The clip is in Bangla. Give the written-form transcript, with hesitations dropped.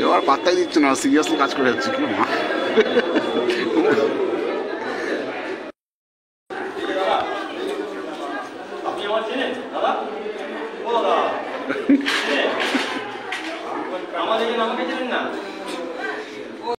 এবার পাত্তাই দিচ্ছে না, সিরিয়াসলি কাজ করে যাচ্ছে কি মা। আমাকে চেনেন না?